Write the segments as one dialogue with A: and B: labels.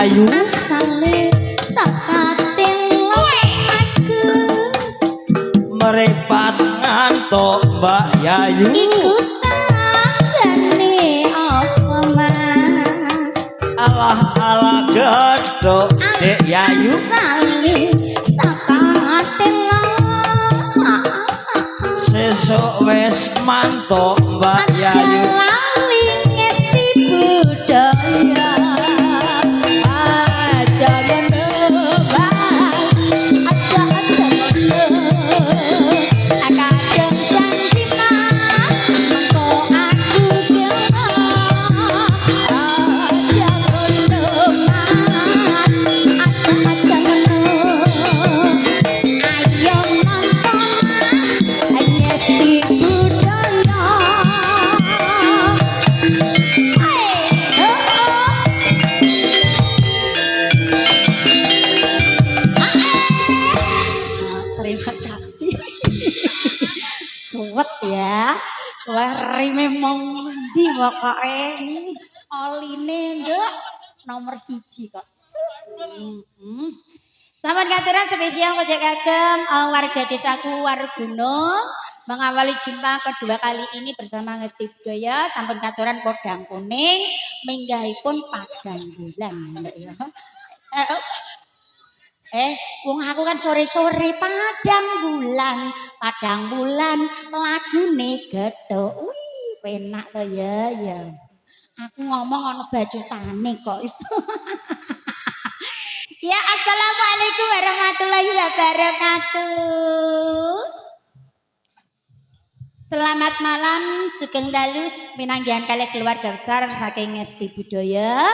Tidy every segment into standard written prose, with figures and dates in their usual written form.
A: Asale sakating Agus
B: merepat ngantuk Mbak Yayu
A: iku tandane apa Mas
B: alah alah gedhok Dek Yayu
A: asale sakating
B: sesuk wis mantuk Mbak Yayu
A: lali ngesti budaya memang di pokoke oline nduk nomor 1 kok. Sampun katuran spesial kojek kagem warga desaku Wargunung mengawali jumpa kedua kali ini bersama Ngesti Budaya sampun katuran podang kuning minggahipun padang bulan ya. Wong aku kan sore-sore padang bulan lagune gethuk. Wih, penak to ya. Aku ngomong ana bacutane kok. Ya, assalamualaikum warahmatullahi wabarakatuh. Selamat malam, sugeng dalu pinanggihan kali keluarga besar saking Ngesti Budaya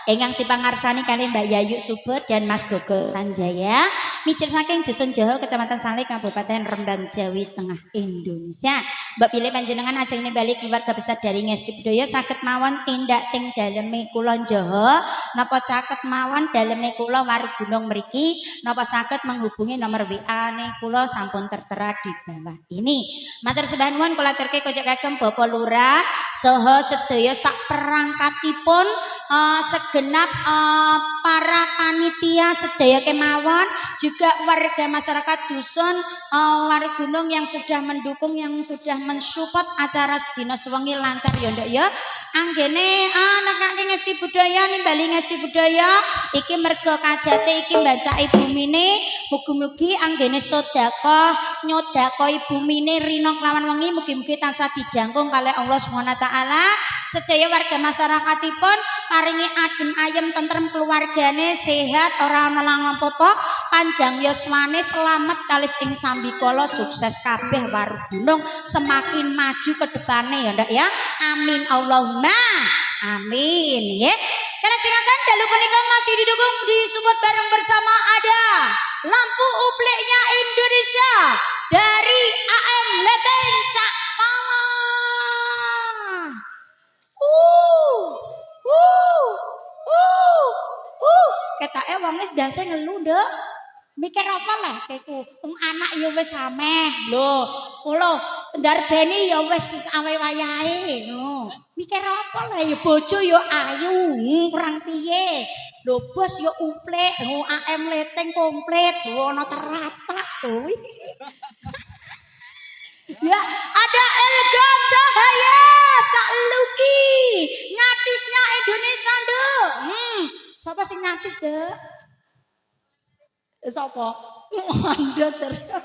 A: ingkang dipangarsani kali Mbak Yayu Subur dan Mas Gogo Sanjaya micir saking Dusun Jawa Kecamatan Saleh Kabupaten Rembang Jawa Tengah Indonesia. Mbak pilih panjenengan ajeng nimbali keluarga besar dari Ngesti Budaya saged mawon tindak ting daleme kula Jawa napa caket mawon daleme kula Warugunung mriki napa saged menghubungi nomor WA-ne kula sampun tertera di bawah ini. Matur sembah nuwun kula aturke kojok kagem Bapak Lurah saha sedaya sak perangkatipun segenap para panitia sedaya kemawon juga warga masyarakat dusun Warugunung yang sudah mendukung yang sudah mensupport acara sedina sewengi lancar ya ndak ya anggene nekake Ngesti Budaya nimbali Ngesti Budaya iki merga kajate iki mbacaki bumine mugi-mugi anggene sedekah nyodakoi bumine rina kelawan wengi mugi-mugi tansah dijangkung kalih Allah Subhanahu wa taala sedaya warga masyarakatipun paringi adem ayem tentrem keluargane sehat ora ana langon apa-apa panjang yuswane selamat kalis ing sambikala sukses kabeh Warugunung semakin maju ke depane ya ndak ya amin Allahumma amin ya kalajengaken dalu punika masih didukung disupport bareng bersama ada lampu upleknya Indonesia dari AM Leteng Cak Pala. Ketake wong wis ndase ngelu, Nduk. Mikir apa lah keku? Wong anak ya wis ameh. Lho, kula ndarbeni ya wis awe wayahe. Lho, mikir apa lah ya bojo ya ayu, kurang piye. Lho, bos ya uplek, AM Leteng komplit, ana teratak kuwi. Ya, ada Elga Cahaya, Cak Luki, ngatisnya Indonesia, Nduk. Siapa sing ngatis, Dek? Siapa? Anda ceria.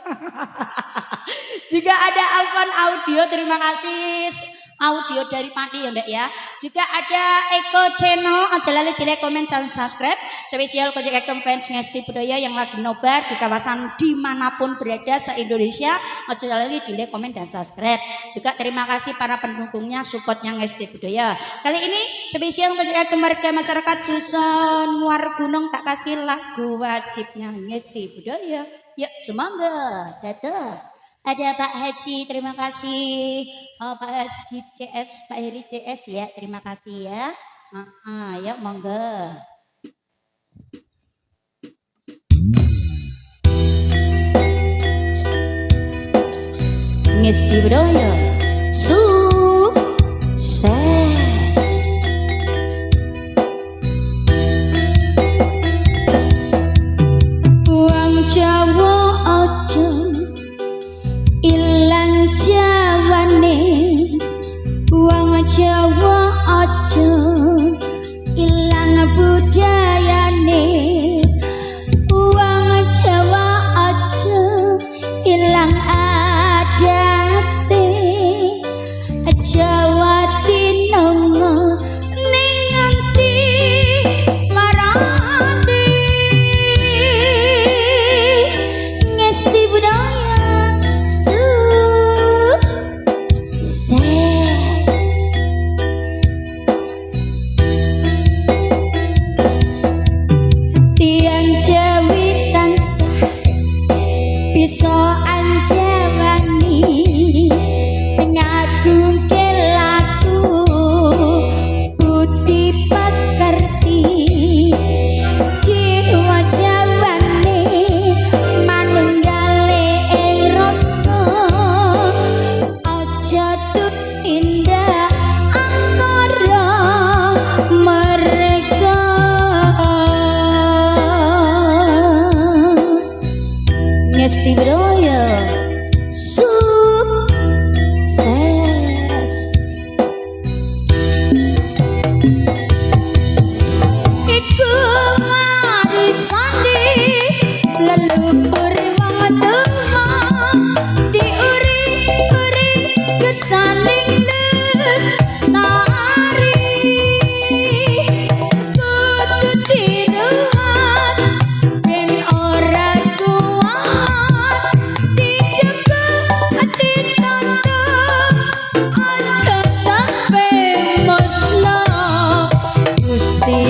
A: Juga ada Alvan Audio, terima kasih. Audio dari Pati ya Mbak ya. Juga ada Eko Channel, aja lali di like, komen, dan subscribe. Spesial kojek Eko fans Ngesti Budaya yang lagi nobar di kawasan dimanapun berada se-Indonesia. Aja lali di like, komen, dan subscribe. Juga terima kasih para pendukungnya, supportnya Ngesti Budaya. Kali ini spesial kojek Eko warga masyarakat Dusun Warugunung tak kasih lagu wajibnya Ngesti Budaya. Yuk semangat, dados. Ada Pak Haji, terima kasih. Pak Haji CS, Pak Heri CS ya, terima kasih ya. Ya monggo. Ngesti Budaya sukses. Wong Jawa aja ilang jawane, wong Jawa aja ilang budayane, wong Jawa aja ilang adate, Jawa Tino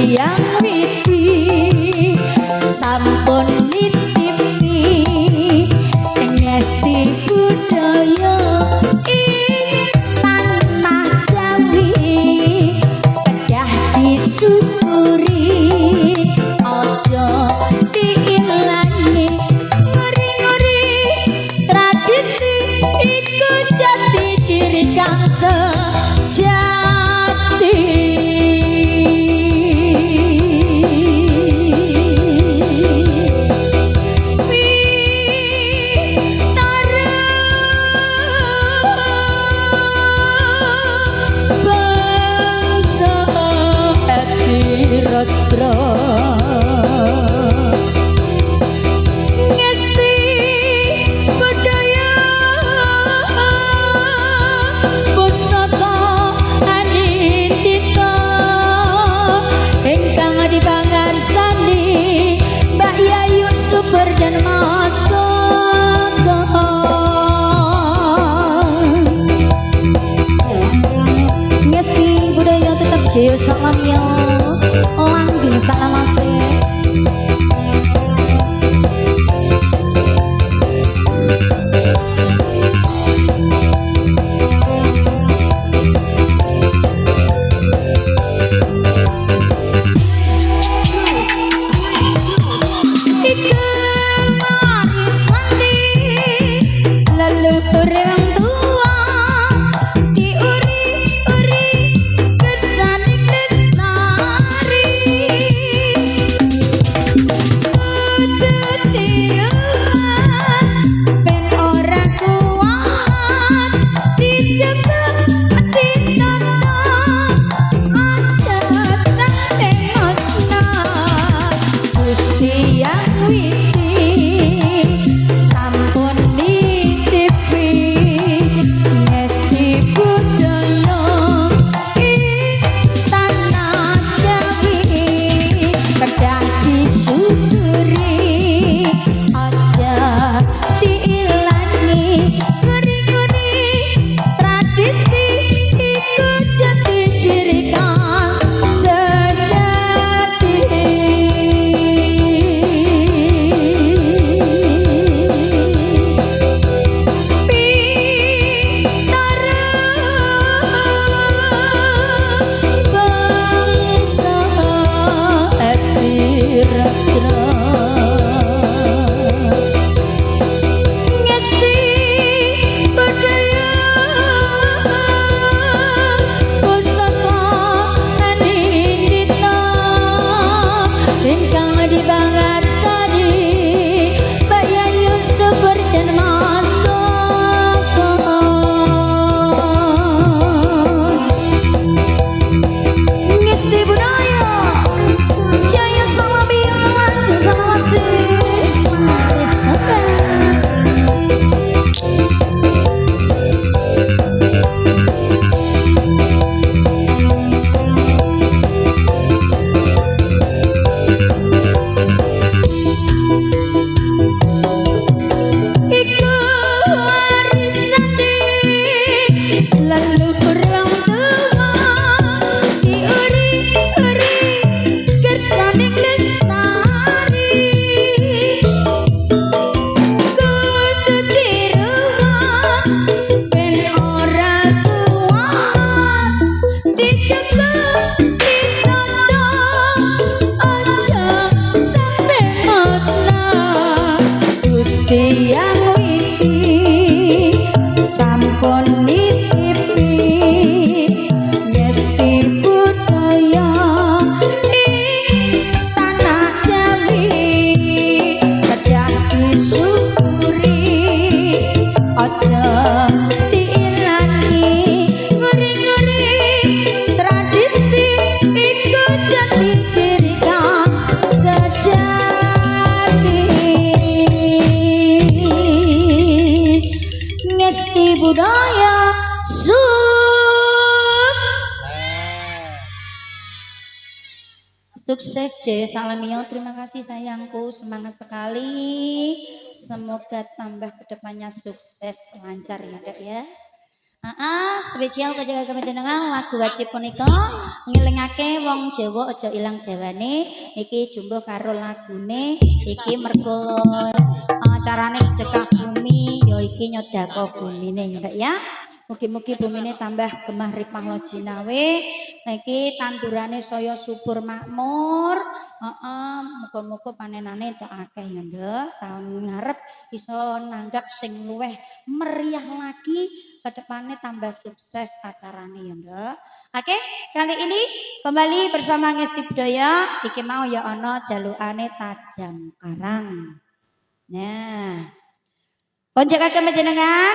A: yang widi sampun nitipi ngesti budaya ing tanah Jawi kedah disyukuri aja diilangi ngeri-ngeri tradisi iku jati diri kang sejati. Ngesti budaya pusaka aditita ingkang dipangarsani Mbak Yayu Super dan Mas Kakang. Ngesti budaya tetap jaya salamnya langgeng salamase. Sukses Jaya Salamio, terima kasih sayangku, semangat sekali. Semoga tambah kedepannya sukses lancar ya Kak ya. Spesial kajeng panjenengan lagu wajib punika ngelingake wong Jawa aja ilang jawane. Iki jumbo karo lagune iki mergo carane sedekah bumi ya iki nyodako bumine ya. Mugi-mugi bumine tambah gemah ripah lojinawe. Iki tandurane saya subur makmur. Muga-muga panenane entuk akeh ya, Nduk. Taun ngarep iso nanggap sing luweh meriah lagi, kedepane tambah sukses acarane ya, Nduk. Oke, kali ini kembali bersama Ngesti Budaya. Iki mau ya ana jalukane Tajam Karang. Nah. Konjakaken panjenengan.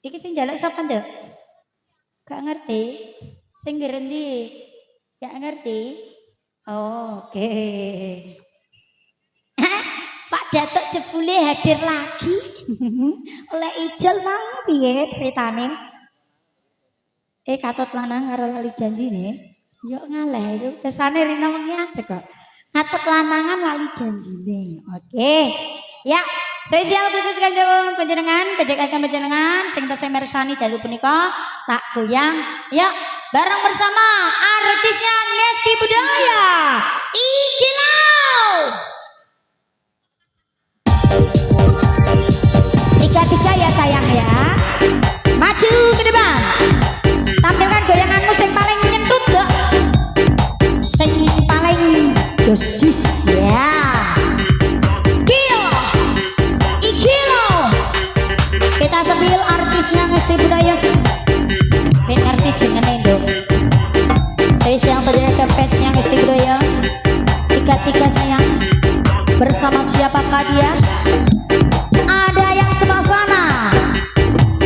A: Iki sing njaluk sapa, Nduk? Gak ngerti. Sing ngendi? Gak ngerti. Oke. Pak Datuk jebule hadir lagi. Oleh ijol mang piye ceritane? Katut lanang karo lali janjine. Yo ngaleh itu kesane rina wengi aja kok. Katut lanangan lali janjine. Oke. Ya, spesial khusus kangge panjenengan, kajekaken panjenengan sing tasih mirsani dalu punika tak goyang. Ya, bareng bersama artisnya Ngesti Budaya. Iki lau. Tiga-tiga ya sayang ya. Maju ke depan. Tampilkan goyanganmu sing paling nyentut gak? Sing paling jojis ya. Kita sepil artisnya Ngesti Budaya. Ben ngerti jenenge, Nduk. Saya siang penjaga pesnya Ngesti Budaya. Tiga-tiga sayang. Bersama siapakah dia? Ada yang sebelah sana.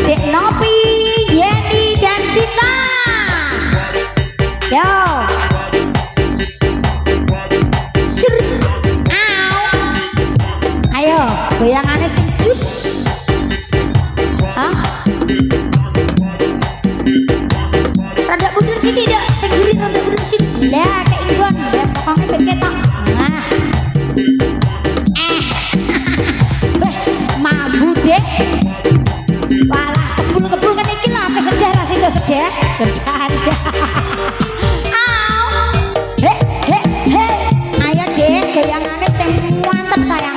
A: Dek Nopi, Yeni dan Cinta. Yo. Ayo, goyangannya sing jus. Rada mundur sini dak, segiri rada mundur sini. Lah kayak inggon, ya pokoknya ben ketok. Nah. Mambu dek. Walah kebul-kebul kan iki lah sampe sejarah sing do sedek. Gedhan. Ayo dek, goyangane sing mantep sayang.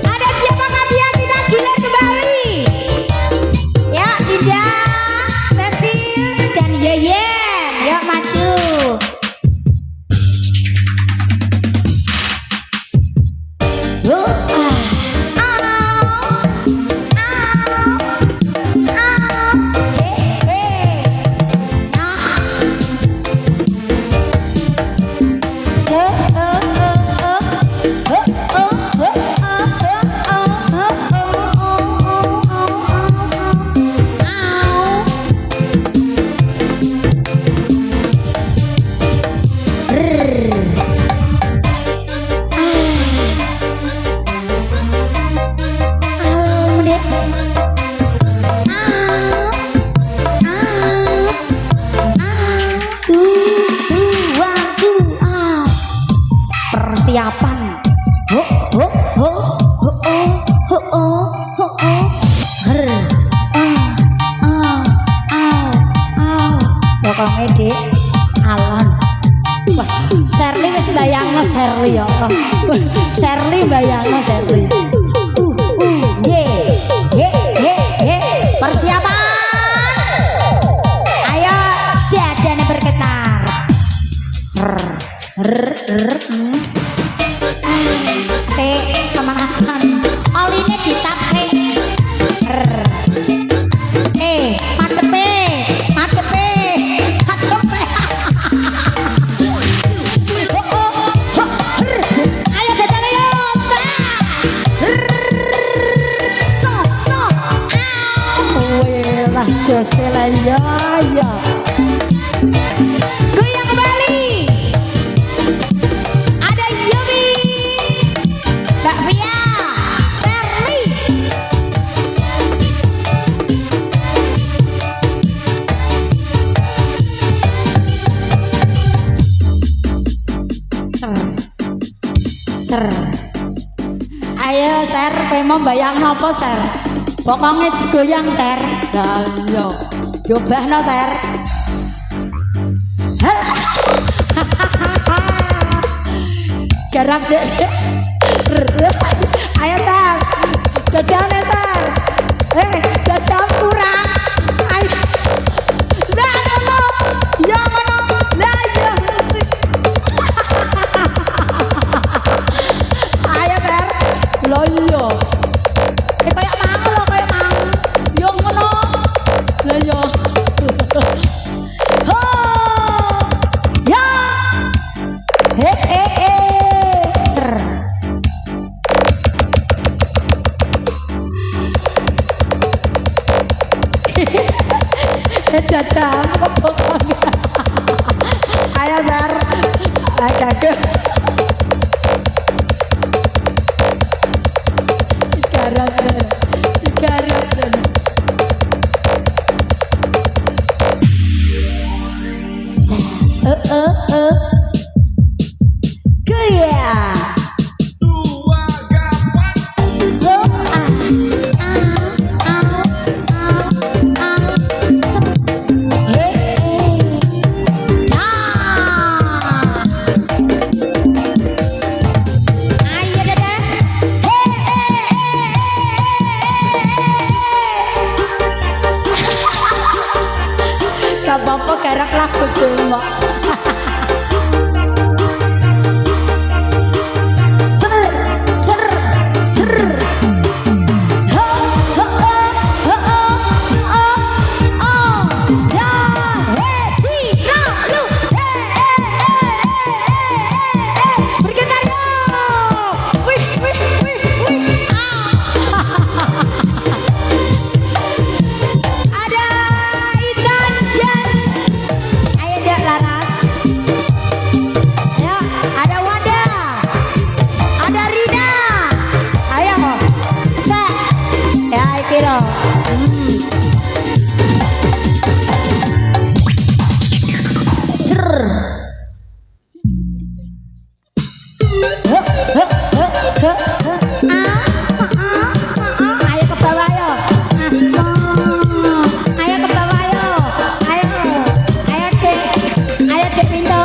A: Ada siapakah dia? Kita gilir kembali. Ya, Dinda, Cecil dan Yeyen. Yuk maju. Persiapan. Pokoknya dek alon. Wah, Sherly wis bayangno Sherly ya. Sherly bayangno Sherly. Persiapan. Ayo dadane bergetar. Pemanasan oline ditap sih. ya ya. Goyang kembali. Ada Yumi, Mbak Via, Sherly. Ser. Ayo Ser, kowe mau bayang nopo Ser? Pokoknya digoyang Ser. Lah iya. Jobahno Ser. Garap dek. Ayo Ser. Dadane Ser. Dadam kurang. Ayo. Lah ngono. Ya ngono. Lah ya musik. Ayo Ser. Lah iya. Kayak mau lo kayak mau. Yo ngono. Lah yo. Ho! Ya. Ser. Dadam kepokong. Ayo Ser. Agak. Garap. Gaya.
B: Dua gapat.
A: Gak apa-apa garap lagu cuma. Ayo ke bawah yo. Ayo ke bawah yo. Ayo dek pintul.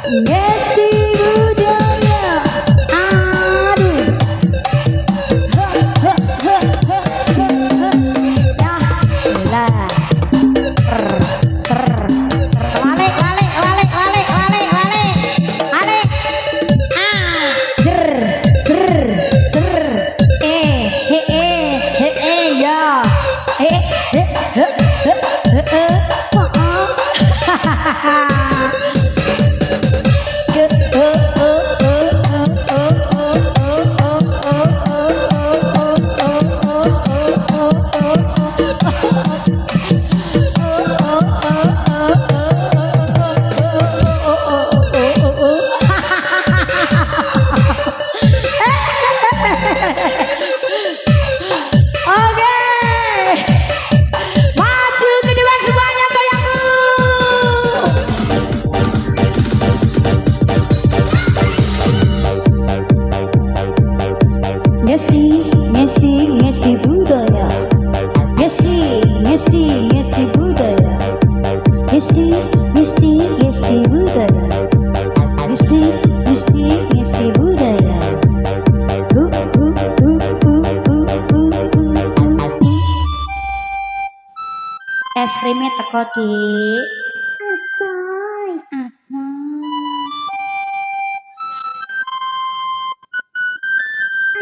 A: Ngesti budaya creamnya teko dik.
C: Asoy.
A: Asal.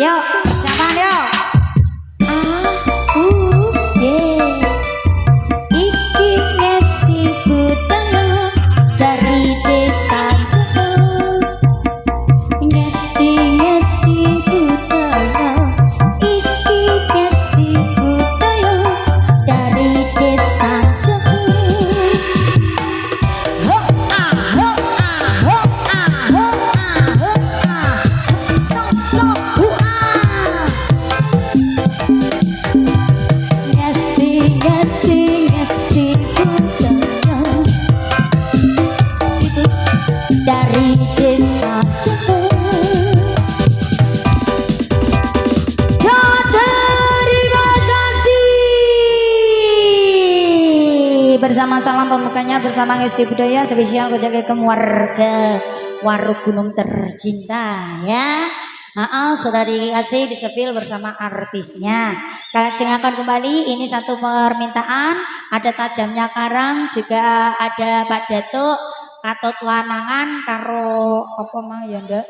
A: Yuk, siapa yuk? Iki Ngesti budaya dari desa Jawa. Ngesti budaya. Iki Ngesti budaya dari desa Jawa. Ho ah ho ah ho ah ho ah ho ah. Sok sok ah. Ngesti budaya itu dari desa Jawa. Ya, terima kasih. Bersama salam pembukanya bersama Ngesti Budaya spesial Kojakekem warga Warung Gunung tercinta ya. Sudah dikasih disepil bersama artisnya. Kalian akan kembali, ini satu permintaan, ada tajamnya karang, juga ada Pak Datuk, katut lanangan, karo apa mah ya ndak?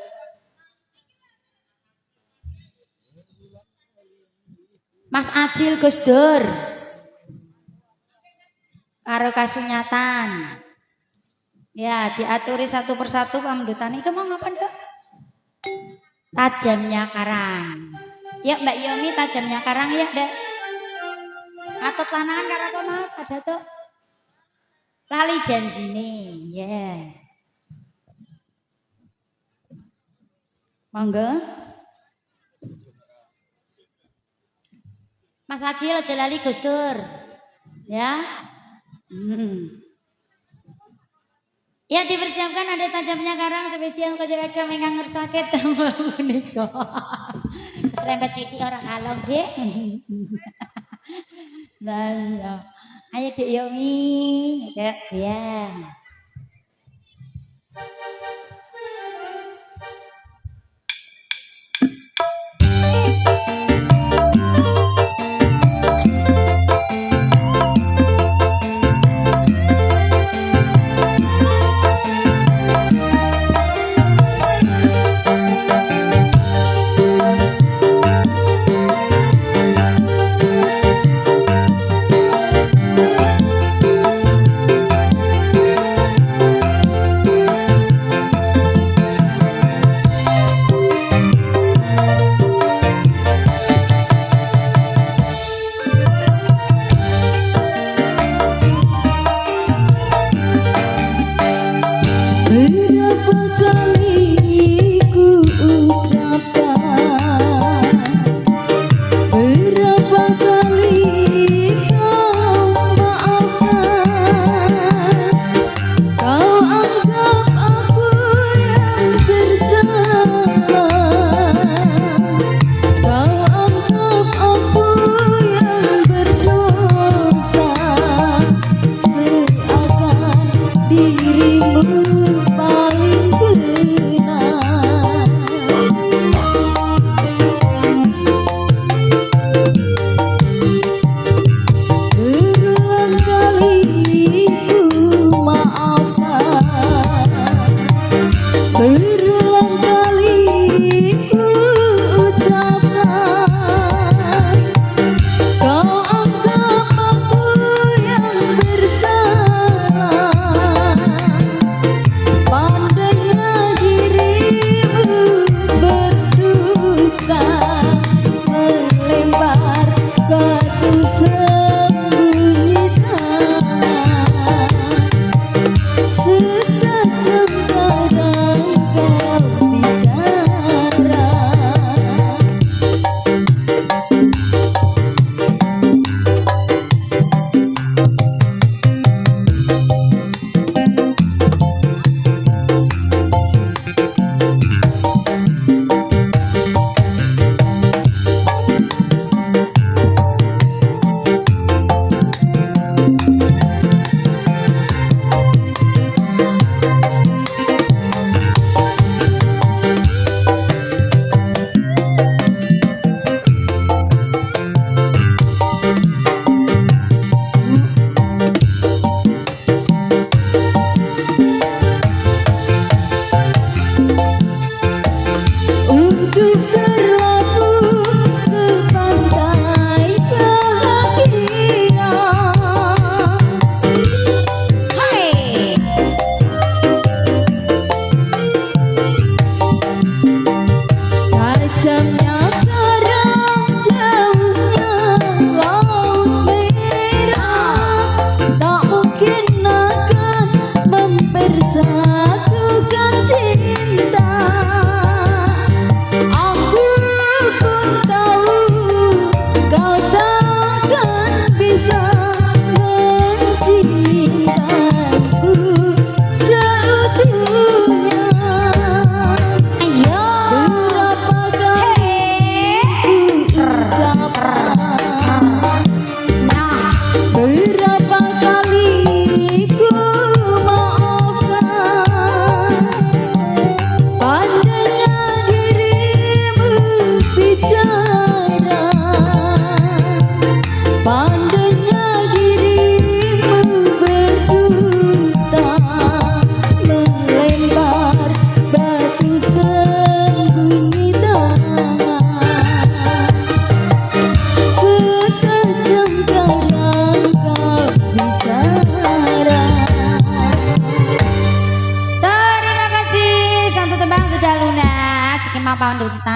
A: Mas Acil Gus Dur, karo kasunyatan. Ya, diaturi satu persatu pamdutan. Iki mau ngapa ndak? Tajamnya karang. Ya Mbak Yomi, tajamnya karang ya Dek. Katut lanangan karo apa mah Pak Datuk? Lali janjine. Ya. Monggo. Mas Acil aja lali Gus Dur. Ya. Ya dipersiapkan ada tajamnya karang spesial Kojakekem ingkang ngersake tambah punika. Serempet sithik ora kalong, Dik. Nah, ya. Ayo Dik Yomi, ya.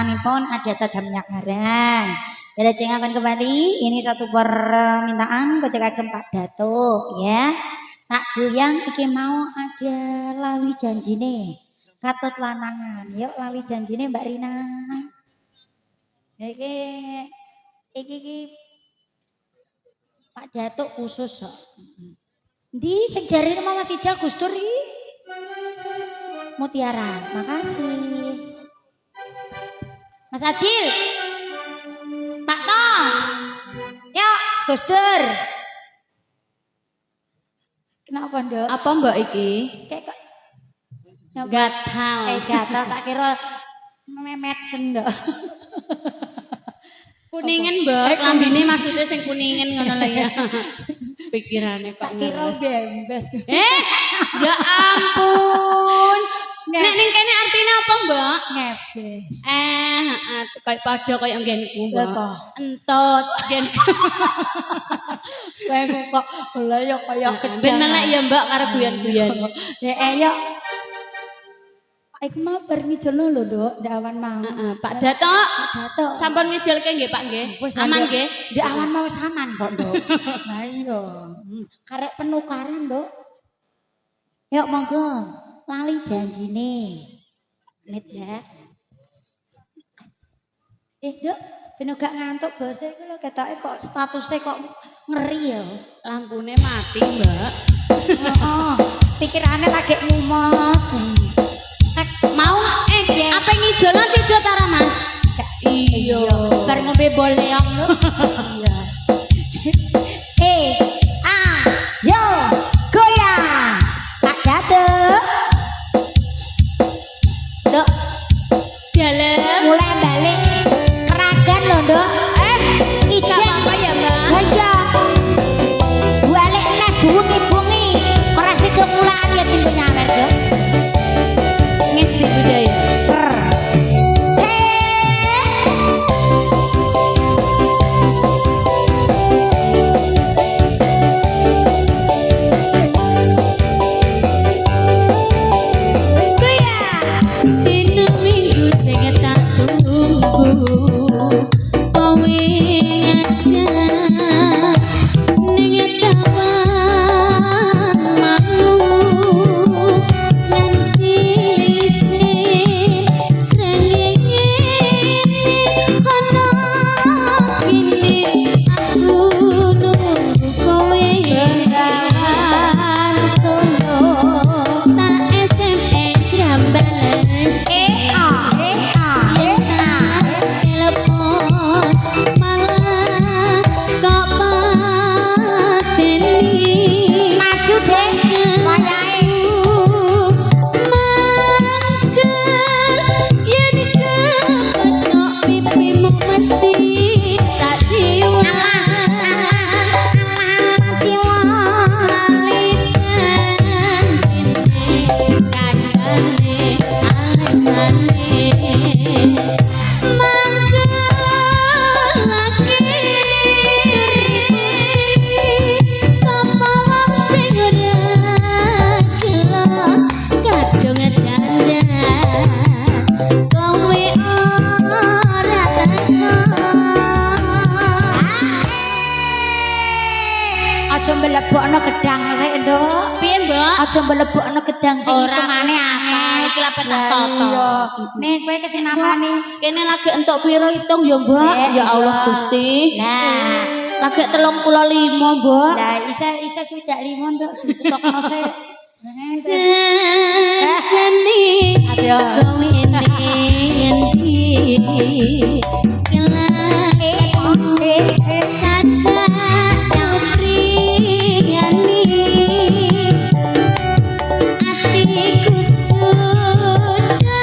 A: permintaanipun ada tajamnya garang. Dilajengaken kembali ini satu permintaan kocek ageng Pak Datuk ya. Tak goyang iki mau ada lali janjine. Katut lanangan. Yuk lali janjine Mbak Rina. Iki Pak Datuk khusus kok. Ndi sing jarine Mama Sijal Gus Dur iki? Mutiara. Makasih. Mas Ajil. Pak Tong. Yuk Gus Dur. Kenapa Nduk?
D: Apa Mbak iki?
A: Kayak kok
D: Gatal.
A: gatal tak kira memet Nduk.
D: Kuningen Mbak, lambine maksudnya sing kuningen ngono lho ya. Pikirane kok
A: Tak kira
D: ngeres.
A: bembes.
D: Ya ampun. Nek ning kene artine apa Mbak?
A: Ngebes.
D: Kayak padha kaya nggenku
A: Lha
D: Mbak.
A: kok
D: Entot gen.
A: kowe kok lha ya kaya gedang.
D: Ben melek ya Mbak karo guyon-guyon.
A: Ya ayo. Iku mau bar ngijolno lho, Nduk, ndak awan mau.
D: Heeh, Pak Datuk.
A: Pak Datuk.
D: Sampun ngejelke nggih Pak nggih.
A: Wis,
D: Aman
A: Nduk.
D: nggih?
A: Ndak awan mau wis aman kok, Nduk. Lah iya. Karek penukaran, Nduk. Yuk monggo. Lali janjine. Mit ya. Nduk, ben gak ngantuk bose iku lho ketoke kok statuse kok ngeri ya.
D: Lampune mati Mbak.
A: Heeh. Pikirane lagi ngumet.
D: Mau apa ngijolno sida tara Mas?
A: Iya. Bar ngombe boleong lho. Iya. Yo, goyang. Pak Datuk. Nduk,
D: Dalem.
A: mulai balik keragan lho, Nduk. Ijen.
D: Apa ya Mbak?
A: Lah iya. Balik neh bungi-bungi. Ora sida mulaan ya tinggo nyawer, Nduk.
D: Ngesti budaya.
A: Ser.
D: Dina minggu sing tak tunggu kowe ngajak ning taman mau nganti lisih srengenge ana kini aku nunggu kowe
A: Bengawan Solo.
D: tak SMS rambales telepon malah kok pateni
A: Maju deh, wayahe.
D: mangkel yen kepetok pipimu mesti tak cium lalitan kandane alesane mangkel lagi sapa wong sing ora gelo kadung dandan kowe ora teko
A: Aja mlebokno gedang sik, Nduk.
D: piye Mbak
A: Aja mlebokno gedang sik
D: Ora
A: hitungane
D: apa,
A: akeh.
D: iki lha petak
A: Lah
D: toto.
A: iya. Nih kowe kesenamane.
D: kene lagi entuk piro hitung ya Mbak
A: Sik,
D: ya Allah
A: iya.
D: Gusti
A: Nah,
D: lagi 35 Mbak
A: lah isa swidak limo, Nduk. Ditokno sik.
D: Jani
A: Ayo.
D: kowe ngendi saja nyupriyani atiku sujana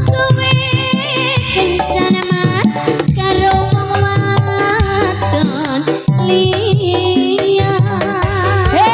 D: kowe kencana Mas karo wong wadon liya
A: He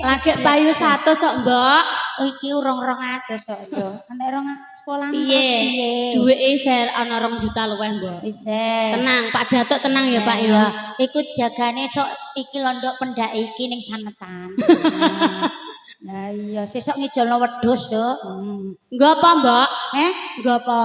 D: Lagi payu 100 kok, Mbak.
A: Oh, iki urung 200 kok yo. Nek 200
D: Piye? Duweke ser ana 2 juta luwih, Mbak.
A: Bisa.
D: Tenang, Pak Datuk tenang ya, Pak ya.
A: Iku jagane sok iki londok pendak iki ning sanetan. Nah iya, sesuk ngijolno wedhus, Dok.
D: Nggo apa, Mbak? Nggo apa?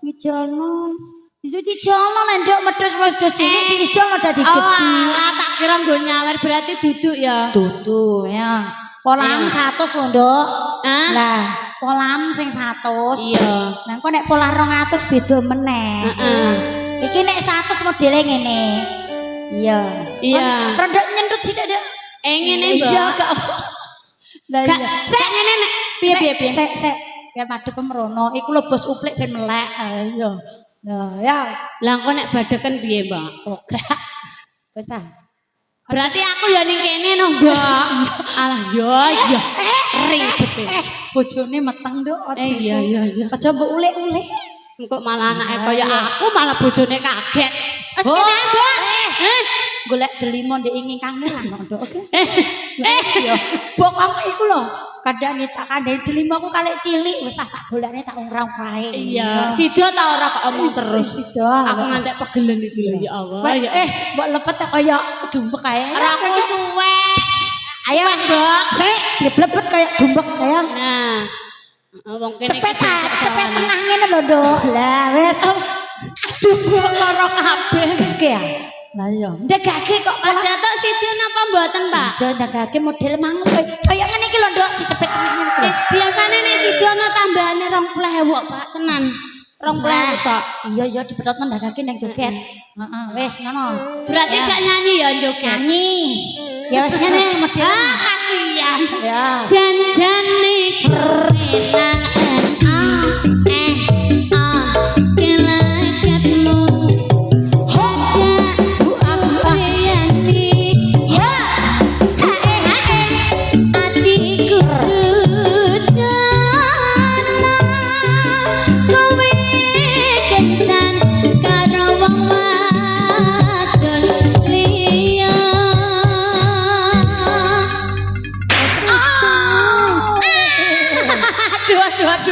A: Ngijolno. Itu dijolno lendok wedhus cilik dijolno dadi
D: Oh,
A: gedhe.
D: alah, tak kira nggo nyawer berarti duduk ya.
A: Dudu ya. Polam 100 lho, Nduk.
D: Hah?
A: Lah, polam sing 100.
D: Iya.
A: Nah, kok nek pola 200 beda meneh.
D: Heeh.
A: Iki nek 100 modele ngene. Iya.
D: Iya.
A: Rodok nyentut sithik, Dek.
D: Ngene, Mbak.
A: Iya, Kak. Lah
D: Gak,
A: iya.
D: sik ngene nek piye.
A: Sek. Ya madhep pemrono. Iku lho bos uplik ben melek. Iya. Nah, ya.
D: Lah kok nek badheken piye, Mbak?
A: Oh, gak. Wis ah.
D: Berarti aku ya ning kene no, Mbak. Alah ya. Ribet e.
A: Bojone meteng, Nduk. Aja.
D: Iya.
A: Aja mbok ulek-ulek.
D: Kok malah anake kaya aku malah bojone kaget. Wes
A: Oh,
D: kene, Mbak.
A: Golek delimo ndek ingin kangelan kok, Nduk. Oke. Yo, bok kamu iku lho. Kadang tak kandhani delimo aku kalek cilik wis tak golekne tak ungkrah-ungkrahe.
D: Iya, Sido ta ora kok omong terus.
A: Sido.
D: Aku ngantek pegelen iki lho ya Allah. Ya
A: Mbok lepet tak kaya dumpek kae.
D: ora aku suwe.
A: Ayo, Mbak. Sik, diblebet kaya dumpek kaya.
D: Nah. Wong kene
A: Cepet tengah ngene lho, Nduk. Lah wis. Aduh, kok lara kabeh iki ya. Lah iya. Ndegake kok
D: Pak Datuk Sido napa mboten, Pak?
A: iso ndegake model mangu kaya ngene iki lho, Nduk, dicepet tengah ngene iki.
D: Biasane nek Sido ana tambahane 20.000, Pak. Tenan. 20.000 tok.
A: Iya dipetotno ndegake ning joget. Heeh, wis ngono.
D: Berarti gak nyanyi ya joget.
A: Nyanyi. Ya wis ngene model.
D: Ah, kasihan.
A: Ya.
D: Janjane permenang kelakatmu saja Riani ya hatiku sujana kowe kencan karo wong wadon liya.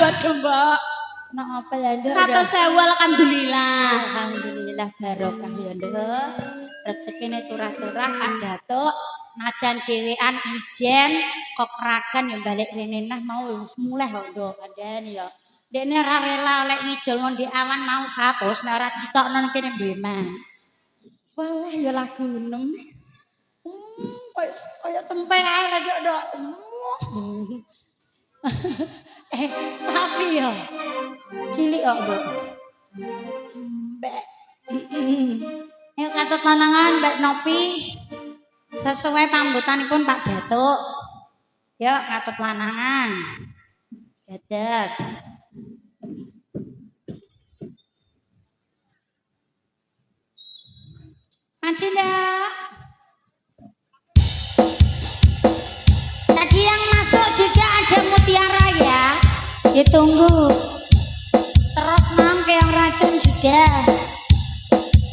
D: Aduh, Mbak.
A: Kenapa lah, Nduk?
D: 100.000 alhamdulillah.
A: Alhamdulillah barokah ya, Nduk. Rezekine turah-turah Pak Datuk. Najan dhewean ijen kok keragan ya balik rene nah mau mulih kok, Nduk. Kandhane ya. Dekne ora rela oleh ngijolno ndek awan mau 100 nek ora ditokno nang kene Mbemang. Wah, ya lagu enem. Kaya tempe ae lah, Nduk. Sapi ya. Cilik kok, Nduk. Mbak. Ayo katut lanangan Mbak Nopi. Sesuai pambutanipun Pak Datuk. Yuk katut lanangan. Dados. Maju, Nduk. Tadi yang masuk juga ada mutiara ya. Ditunggu. Terus mangke yang racun juga.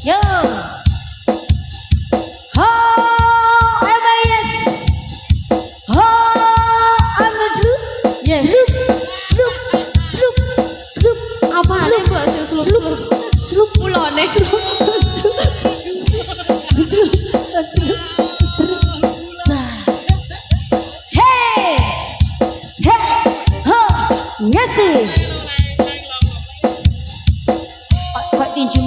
A: Yuk. Ho, yes. Ho, sloop.
D: Yes.
A: Sloop.
D: Apa nih, Mbak?
A: Sloop.
D: Pulone.
A: Hey, ho, ngesti. Kok tinju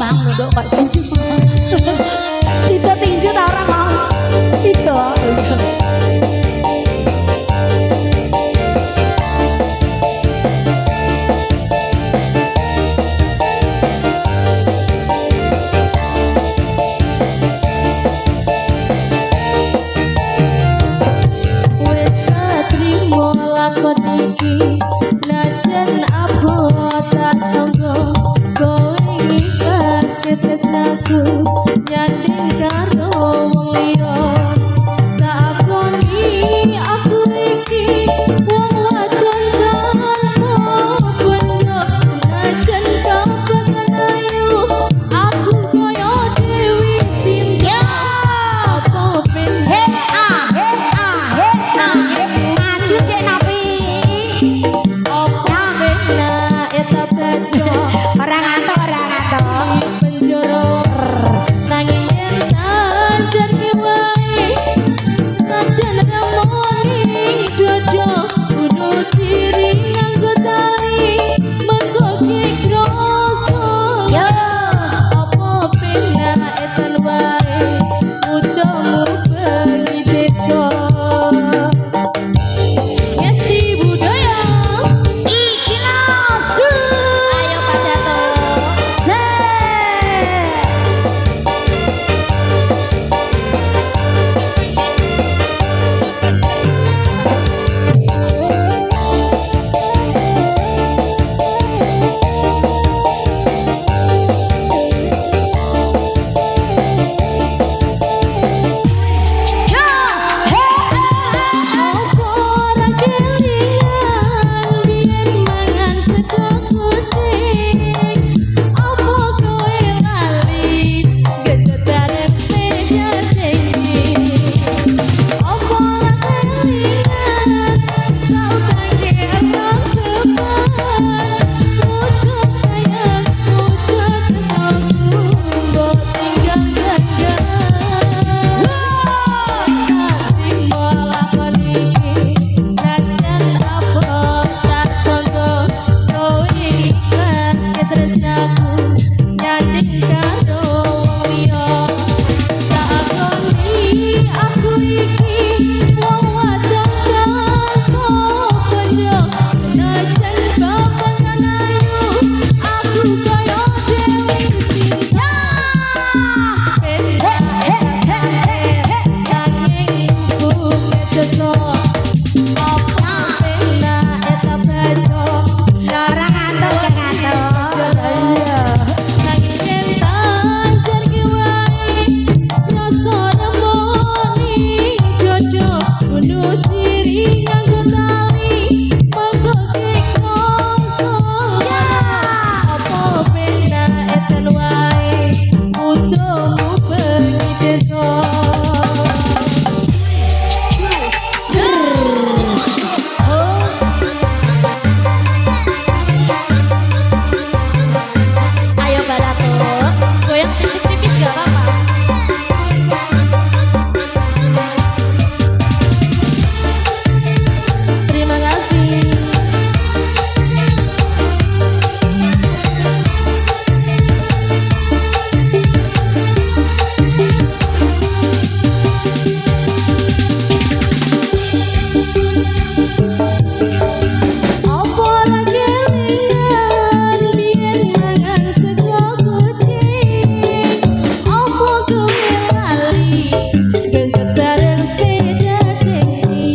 D: genjot bareng sepeda jengki.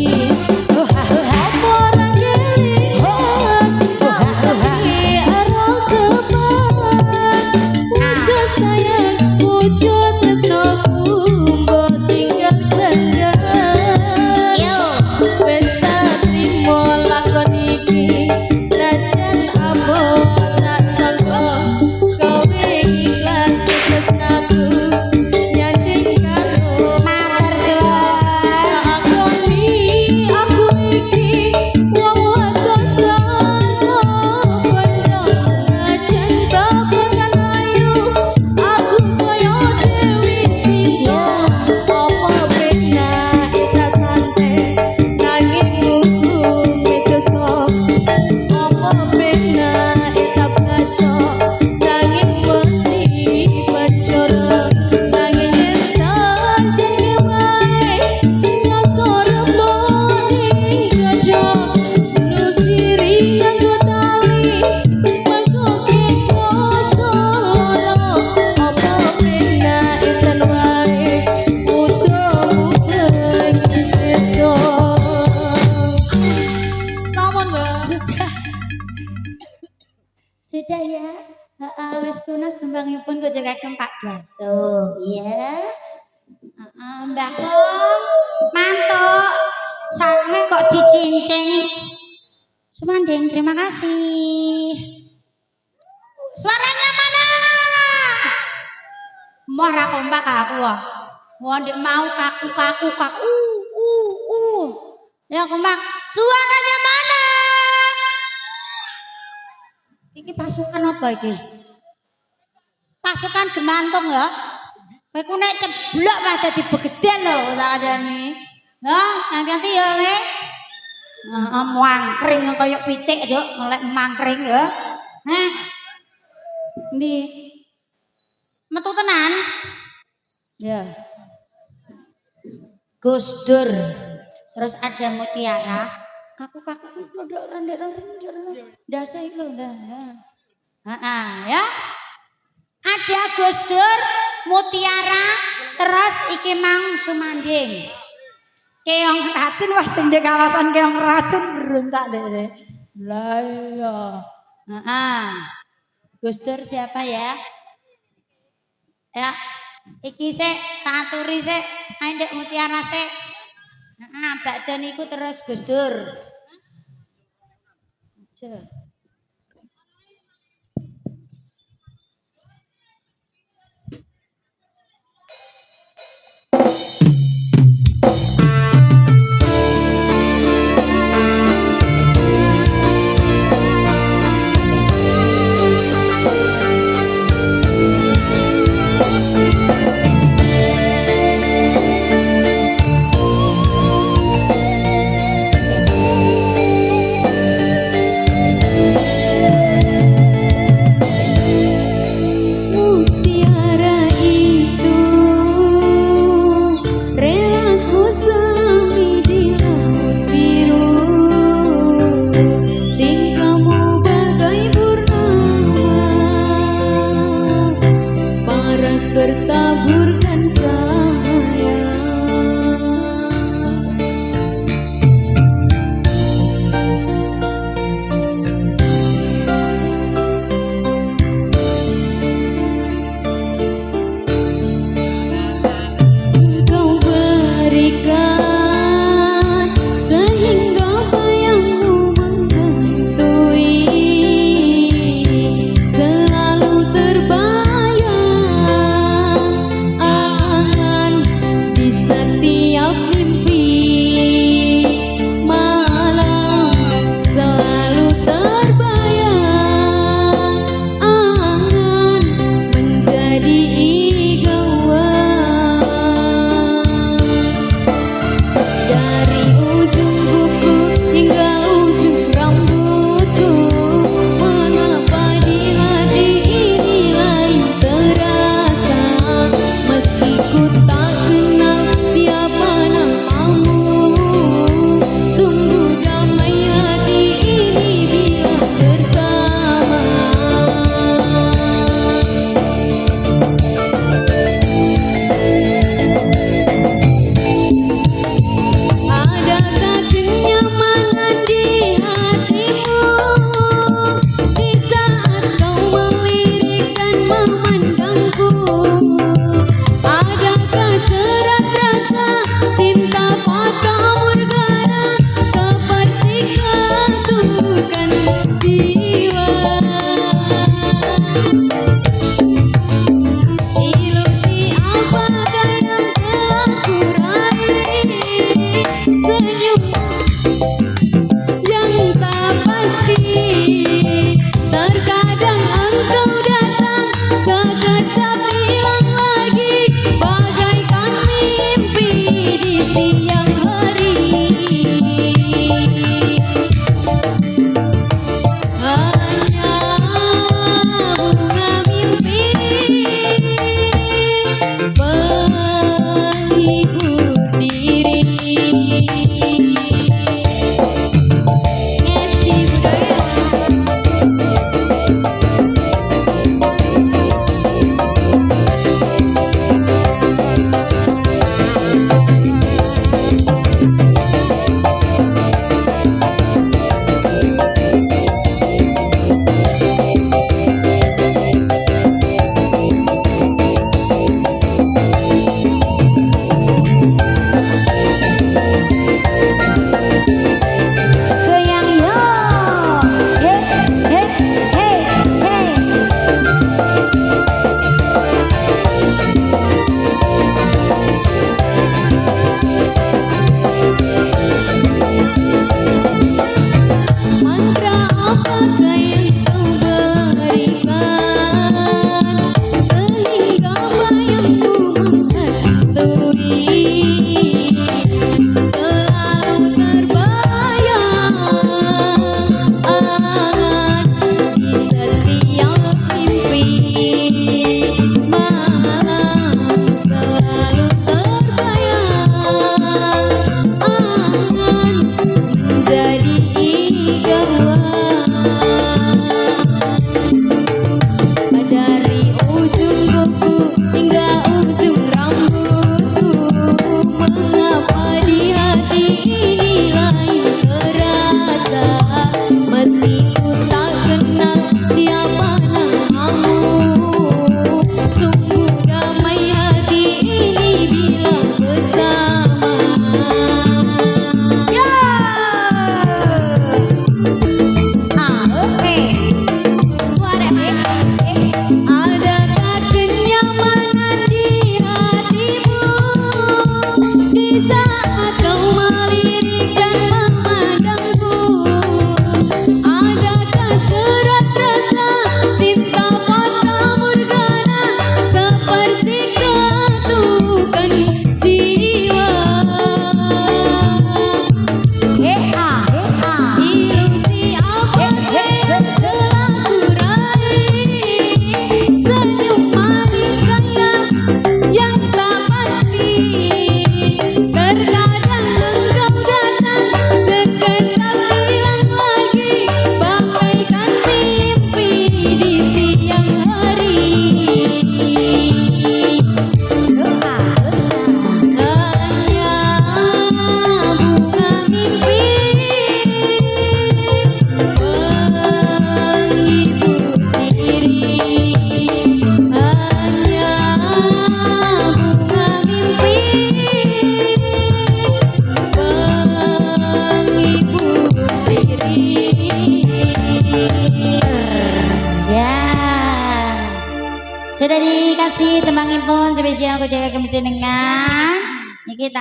A: Oha oha
D: Orang gelihat lagi arah sepat. Wujud sayang, wujud tresnoku, mbok tinggal rendah.
A: yo
D: Wes tak trimo lakon iki, senajan abot tak sangka kowe ikhlas tresnaku nyanding karo
A: matur suwun.
D: akoni aku iki wong wadon karo bener senajan babagan ayu aku koyo Dewi Sita apa benar kita santai nanging hukum itu sok apa benar kita baca nanging mesti penjara nanging entan jenge wae rasa remoni gada bunuh diri nganggo tali mangko kosoro apa benar entan wae utuh bengi besok. Sampun, Mbak.
A: Sudah ya. Heeh, wis tunas tembangipun gojokaken Pak Darto, ya. Heeh, Mbak Kong, mantuk. Sange kok dicincing. Sumanding, terima kasih. Suaranya mana? Mora kompak aku wah. Wah, ndek mau kaku. Ya kompak. Suaranya mana? Iki pasukan apa iki? Pasukan gemantung ya. Kowe ku nek ceblok mah dadi begeden lho tak adani. Nah, nanti ya le. Heeh, mangkring kaya pitik yo, ngelek mangkring ya. Hah? Ndi? Metu tenan? Ya. Gus Dur. Terus ada Mutiara. Kaku-kaku ndok rendek-rendek. Ndase iku lho. Heeh, ya. Ada Gus Dur, Mutiara, terus iki Mang Sumanding. Keong racun wah sing di kawasan keong racun berontak deh. Lah iya. Heeh. Gus Dur siapa ya? Ya, iki sik tak aturi sik, ae ndek Mutiara sik. Heeh, bakda niku terus Gus Dur. Aja.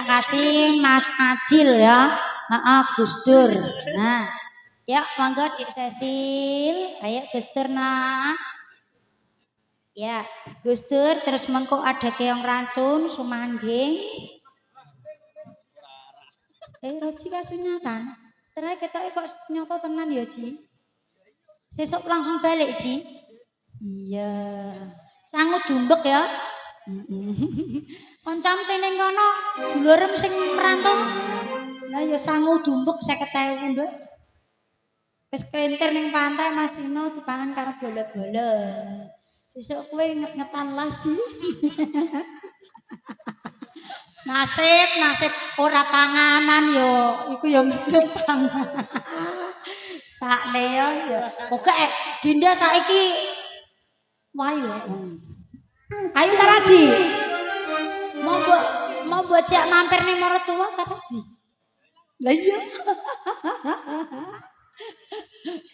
A: terima kasih Mas Acil ya. Gus Dur. Nah, ya monggo Dik Cecil. Ayo Gus Dur nak. Ya, Gus Dur terus mengko ada keong racun sumanding. Roji kasunyatan. Terakhir ketoke kok nyoto tenan ya, Ji. Sesuk langsung balik, Ji. Iya. Sangu dumbek ya. Kancam sing ning kono, dulurem sing merantau. Lah ya sangu dumbek 50.000, Nduk. Wis klintir ning pantai Mas Cino dipangan karo bola-bola. Sesuk kowe nget-ngetan lah, Ji. Nasib ora panganan yo, iku yo mikir panganan. Sakne yo. Pokoke Dinda saiki wayu. Ayo Karaji. Mau buat jak mampir ning maratuwa Karaji. Lah iya.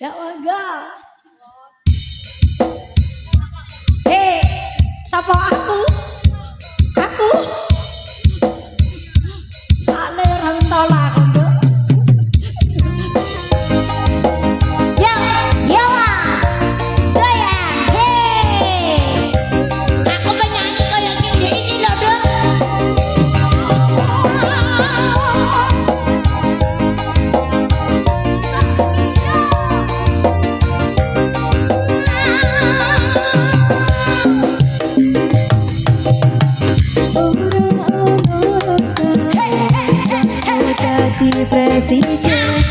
A: Ya waga. Sapa aku? Aku. Sale ora tolak Nduk. Ya, ya Mas. Goyang. Hei. Aku penyanyi kayak sing ini lho, Nduk.
C: Presiden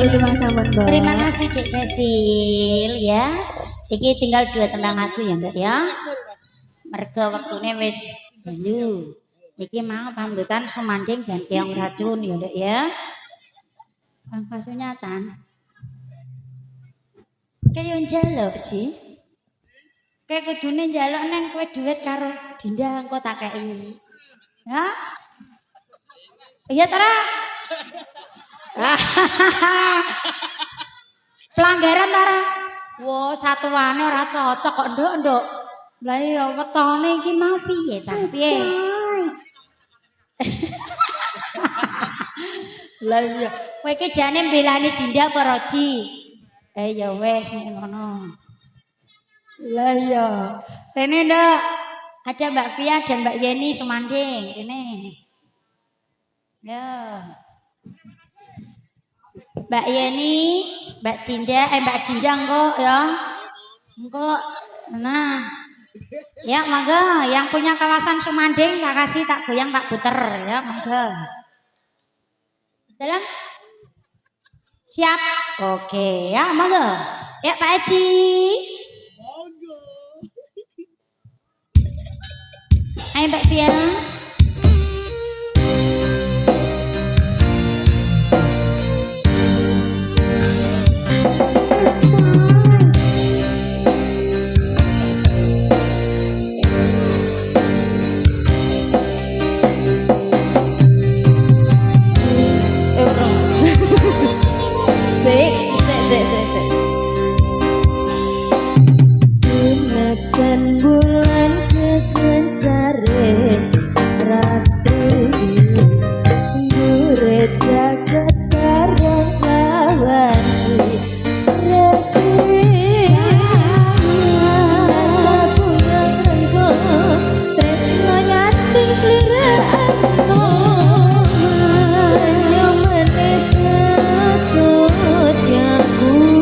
C: menawi rumah sampun, Mbak.
A: Terima kasih Cek Cecil ya. Iki tinggal 2 tembang aku ya, Mbak ya. Mergo wektune wis dalu. Iki mau pambutan sumanding dan keong racun ya, Nduk ya. Bang pasunyatan. Kayak njaluk, Ji. Kayak kudune njaluk neng kowe duit karo Dinda engko tak kei. Ya? Iya Tara. Pelanggaran Tara. Wo, satuane ora cocok kok, Nduk. Lah iya wetone iki mau piye ta? Piye? Lah iya, kowe iki jane mbelani Dinda apa Roji? Ya wes nek ngono. Lah iya. Rene Nduk, ada Mbak Fia dan Mbak Yeni Sumanding rene. Ya. Mbak Yeni, Mbak Dinda engko ya. Engko nah. Ya mangga yang punya kawasan Sumanding tak kasih tak goyang tak puter ya mangga. Dalam siap. Oke ya mangga. Ya Pak Haji. Ayo Mbak Fia.
C: Sunatan bulan kekencare ratri Gure jagat karang lawan si ratri Punyang rengko tresno nyating sliraanku Hanya manis sesut yang ku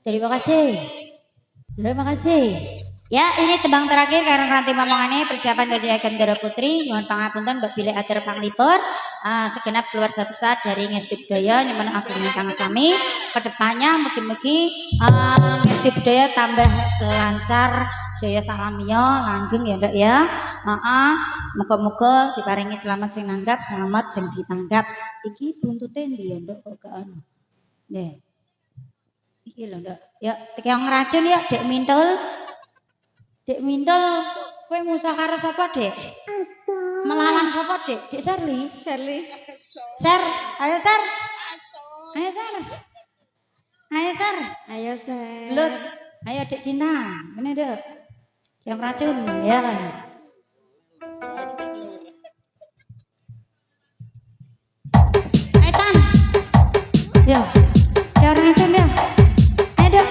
A: Terima kasih. Terima kasih. Ya, ini tembang terakhir karena nanti momongannya persiapan dari Ageng Dara Putri. Mohon pangapunten Mbak Bilih Ater Panglipur, segenap keluarga besar dari Ngesti Budaya nyuwun agung ingkang sami. Kedepannya mugi-mugi Ngesti Budaya tambah lancar, jaya salamia, langgeng ya Nduk ya. Moga-moga diparingi selamat sing nanggap, selamat sing ditanggap. Iki buntute ndi ya Nduk kok gak ono. Nggih. Iki lho Nduk. Ya, tekeng racun ya Dek Mintul. Dek Mintul, kowe musuh karo sapa, Dek? Melawan sapa, Dek? Dek Serli. Ser, ayo Ser. Ayo Ser. Ayo Ser.
C: Ayo Ser.
A: Lut. Ayo Dek Cinta. Ngene, Dek. Yang racun, ya. Ayo Tan. Ya. Yang racun ya. Ayo Dek.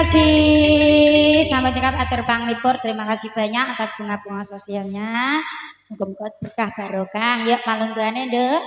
A: kasih. Sampai cekap atur panglipur. Terima kasih banyak atas bunga-bunga sosialnya. Muga-muga berkah barokah. Ya palungguane, Nduk.